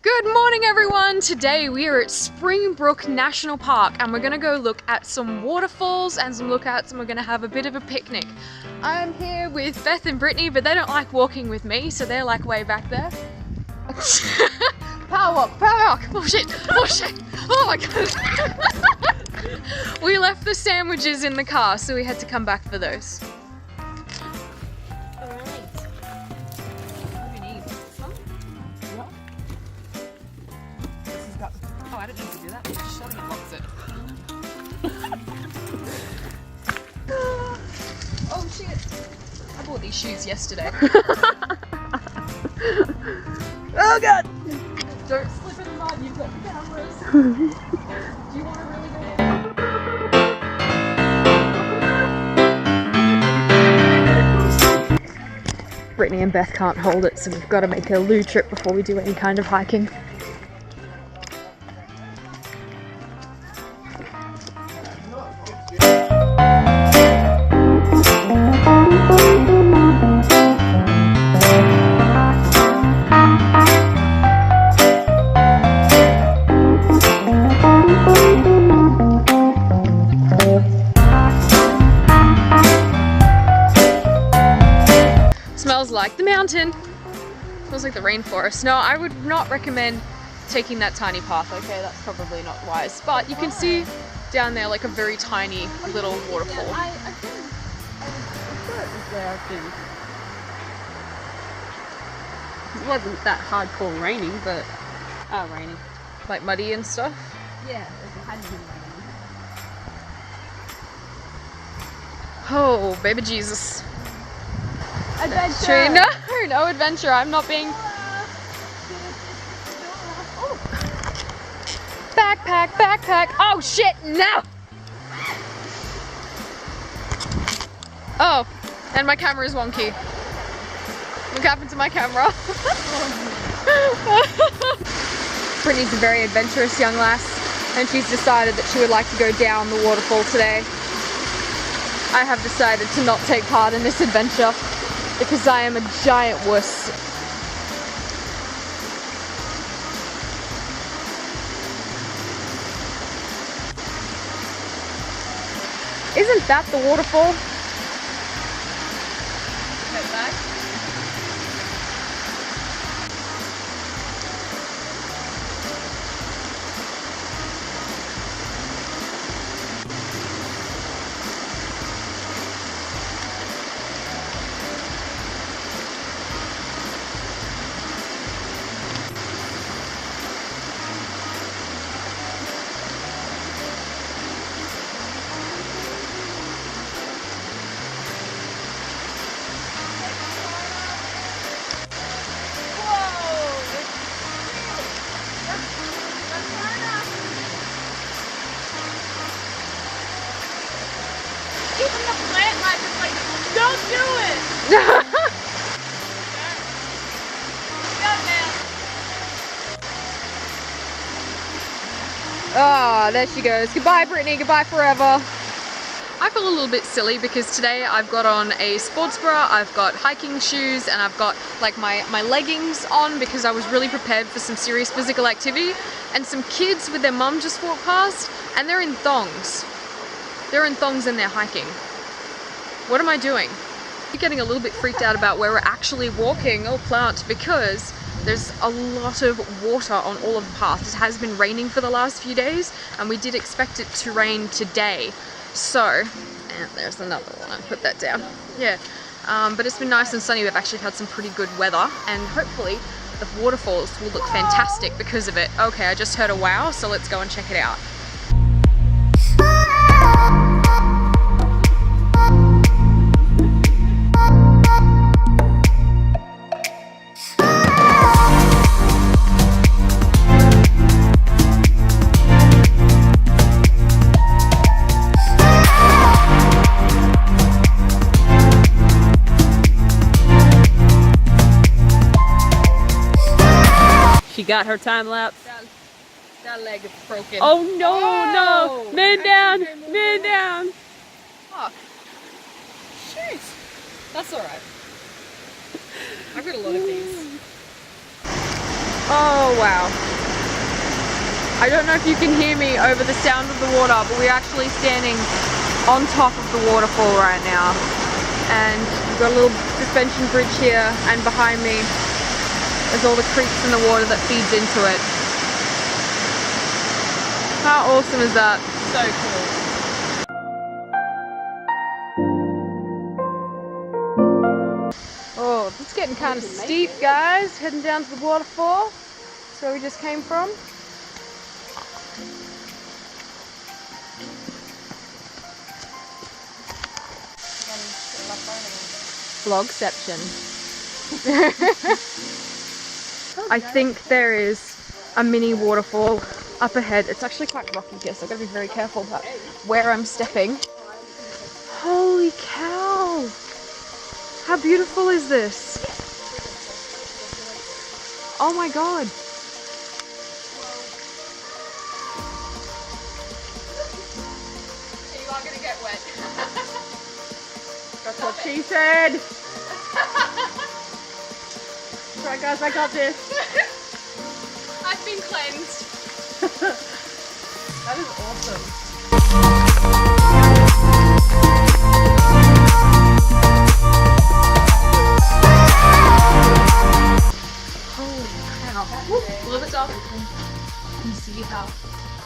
Good morning everyone! Today we are at Springbrook National Park and we're gonna go look at some waterfalls and some lookouts and we're gonna have a bit of a picnic. I'm here with Beth and Brittany, but they don't like walking with me, so they're like way back there. Power walk, power walk! Oh shit, oh shit, oh my god! We left the sandwiches in the car, so we had to come back for those. Oh, I didn't need to do that. Just shut it and box it. Oh shit! I bought these shoes yesterday. Oh god! Don't slip in the mud, you've got the cameras. Do you want to really go in? Brittany and Beth can't hold it, so we've got to make a loo trip before we do any kind of hiking. Smells like the mountain. Smells like the rainforest. No, I would not recommend taking that tiny path, okay? That's probably not wise. But you can see down there like a very tiny little waterfall. I thought it was there, I think. It wasn't that hardcore raining, but... Oh, raining. Like muddy and stuff. Yeah, it had been raining. Oh, baby Jesus. Adventure! No adventure. I'm not being... Backpack, backpack. Oh shit, no! Oh, and my camera is wonky. What happened to my camera? Brittany's a very adventurous young lass, and she's decided that she would like to go down the waterfall today. I have decided to not take part in this adventure because I am a giant wuss. Isn't that the waterfall? Head back. Even the plant life is like, don't do it! Ah, there she goes. Goodbye, Brittany. Goodbye forever. I feel a little bit silly because today I've got on a sports bra, I've got hiking shoes, and I've got like my leggings on because I was really prepared for some serious physical activity. And some kids with their mum just walked past and they're in thongs. They're in thongs and they're hiking. What am I doing? I'm getting a little bit freaked out about where we're actually walking, oh plant, because there's a lot of water on all of the paths. It has been raining for the last few days and we did expect it to rain today. So, and there's another one, I put that down. Yeah, but it's been nice and sunny. We've actually had some pretty good weather and hopefully the waterfalls will look fantastic because of it. Okay, I just heard a wow, so let's go and check it out. She got her time lapse. That leg is broken. Oh no, no! Man down! Man down! Fuck. Shoot. That's alright. I've got a lot of these. Oh wow. I don't know if you can hear me over the sound of the water, but we're actually standing on top of the waterfall right now. And we've got a little suspension bridge here, and behind me there's all the creeks and the water that feeds into it. How awesome is that? So cool. Oh, it's getting kind of steep, guys. Heading down to the waterfall. That's where we just came from. Vlogception. I think there is a mini waterfall up ahead. It's actually quite rocky here, so I've got to be very careful about where I'm stepping. Holy cow! How beautiful is this? Oh my god! You are gonna get wet. That's what she said. Alright guys, I got this. I've been cleansed. That is awesome. Holy cow. A little bit soft. You can see how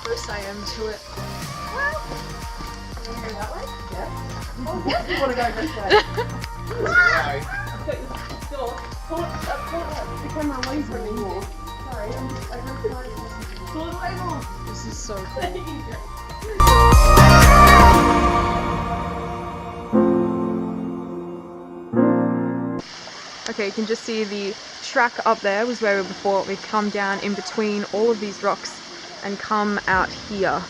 close I am to it. You want to go that way? Yeah. Oh, yeah. You want to go this way? The camera laser anymore. Sorry, I'm just like pull it away more. This is so cool. Okay, you can just see the track up there was where we were before. We've come down in between all of these rocks and come out here. Are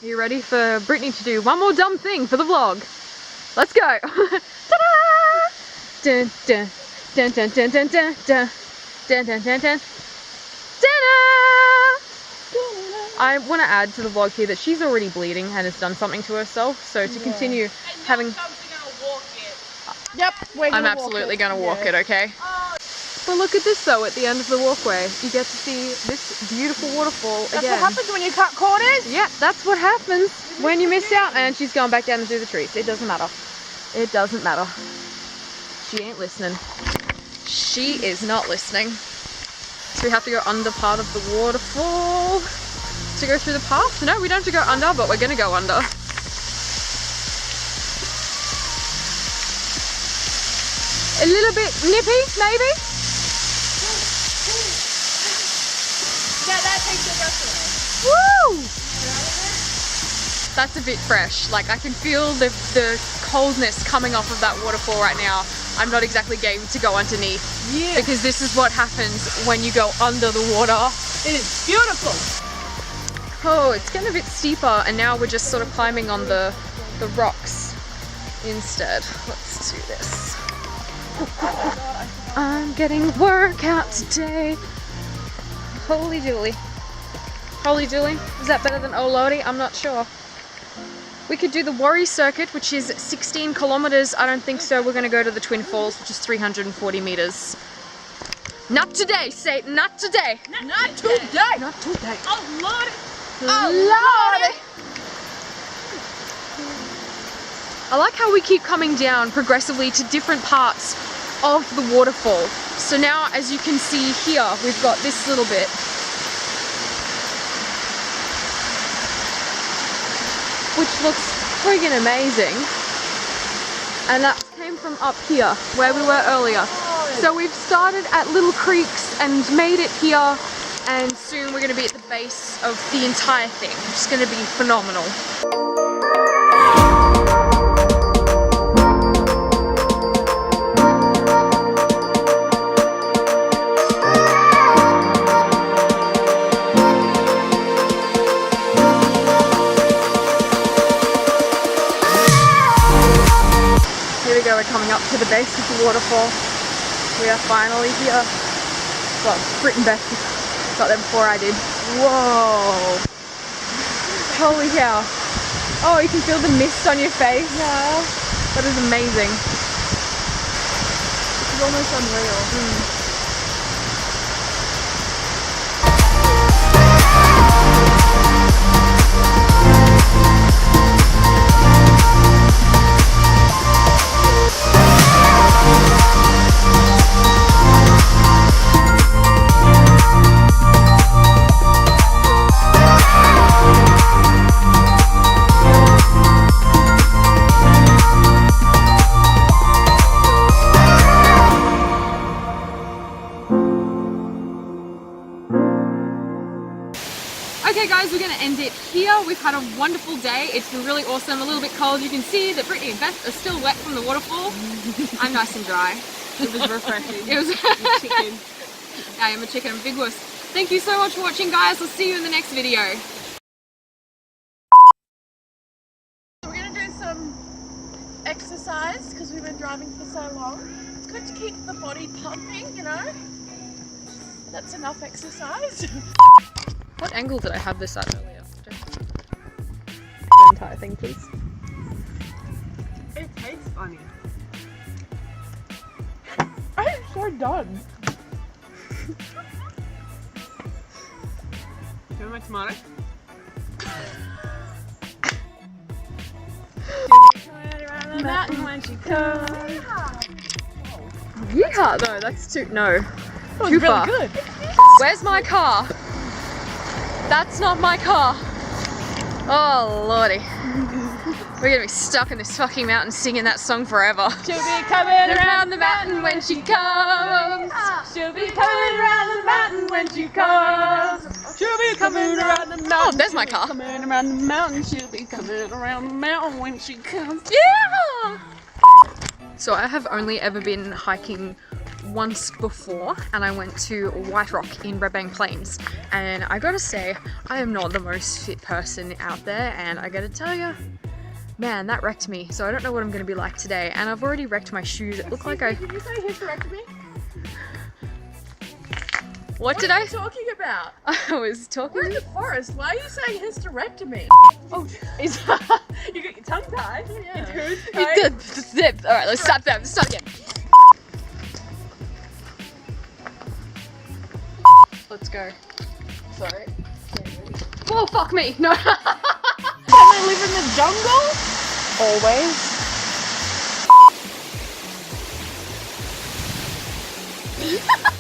you ready for Brittany to do one more dumb thing for the vlog? Let's go! Ta-da! Dun dun dun dun dun dun dun dun dun dun dun dun. Ta-da! I want to add to the vlog here that she's already bleeding and has done something to herself, so to continue having... Yep, I'm absolutely going to walk it, okay? But look at this though, at the end of the walkway. You get to see this beautiful waterfall again. That's what happens when you cut corners? Yeah, that's what happens when you miss out. And she's going back down through the trees. It doesn't matter. It doesn't matter. She ain't listening. She is not listening. So we have to go under part of the waterfall to go through the path. No, we don't have to go under, but we're going to go under. A little bit nippy, maybe? Yeah, that takes the breath Woo! That's a bit fresh. Like I can feel the coldness coming off of that waterfall right now. I'm not exactly game to go underneath. Yeah. Because this is what happens when you go under the water. It is beautiful. Oh, it's getting a bit steeper and now we're just sort of climbing on the rocks instead. Let's do this. I'm getting workout today. Holy dooly. Holy dooly. Is that better than Oh Lordy? I'm not sure. We could do the Worry Circuit, which is 16 kilometers. I don't think so. We're going to go to the Twin Falls, which is 340 meters. Not today, Satan. Not today. Not today. Not today. Oh Lordy. Oh Lordy. I like how we keep coming down progressively to different parts of the waterfall. So now, as you can see here, we've got this little bit. Which looks friggin' amazing. And that came from up here, where we were earlier. So we've started at little creeks and made it here, and soon we're gonna be at the base of the entire thing, which is gonna be phenomenal. We're coming up to the base of the waterfall. We are finally here. Well, Britt and Beth got there before I did. Whoa! Holy cow! Oh, you can feel the mist on your face. Yeah. That is amazing. It's almost unreal. Okay guys, we're going to end it here. We've had a wonderful day. It's been really awesome. A little bit cold. You can see that Brittany and Beth are still wet from the waterfall. I'm nice and dry. It was refreshing. It was Chicken. I am a chicken. I'm a big wuss. Thank you so much for watching, guys. I'll see you in the next video. We're going to do some exercise because we've been driving for so long. It's good to keep the body pumping, you know. That's enough exercise. What angle did I have this at earlier? The entire thing, please. It tastes funny. I am so done. Do you want my tomato? The mountain when she comes. Yeah, no, that's too, no. That was Too really far. good. Where's my car? That's not my car. Oh lordy. We're gonna be stuck in this fucking mountain singing that song forever. She'll be coming Around the mountain when she comes. She'll be coming around the mountain when she comes. She'll be coming around the mountain. Oh, there's my car. Coming around the mountain. She'll be coming around the mountain when she comes. Yeah! So I have only ever been hiking once before, and I went to White Rock in Red Bank Plains, and I gotta say, I am not the most fit person out there, and I gotta tell you, man, that wrecked me. So I don't know what I'm gonna be like today, and I've already wrecked my shoes. It looked like I... Did you say hysterectomy? What did I... What are you talking about? I was talking... We're in the forest. Why are you saying hysterectomy? Oh, Is you got your tongue tied? Yeah. Your tooth tied? zip. Alright, let's stop that. Let's start again. Let's go. Sorry. Oh, fuck me. No. Can they live in the jungle? Always.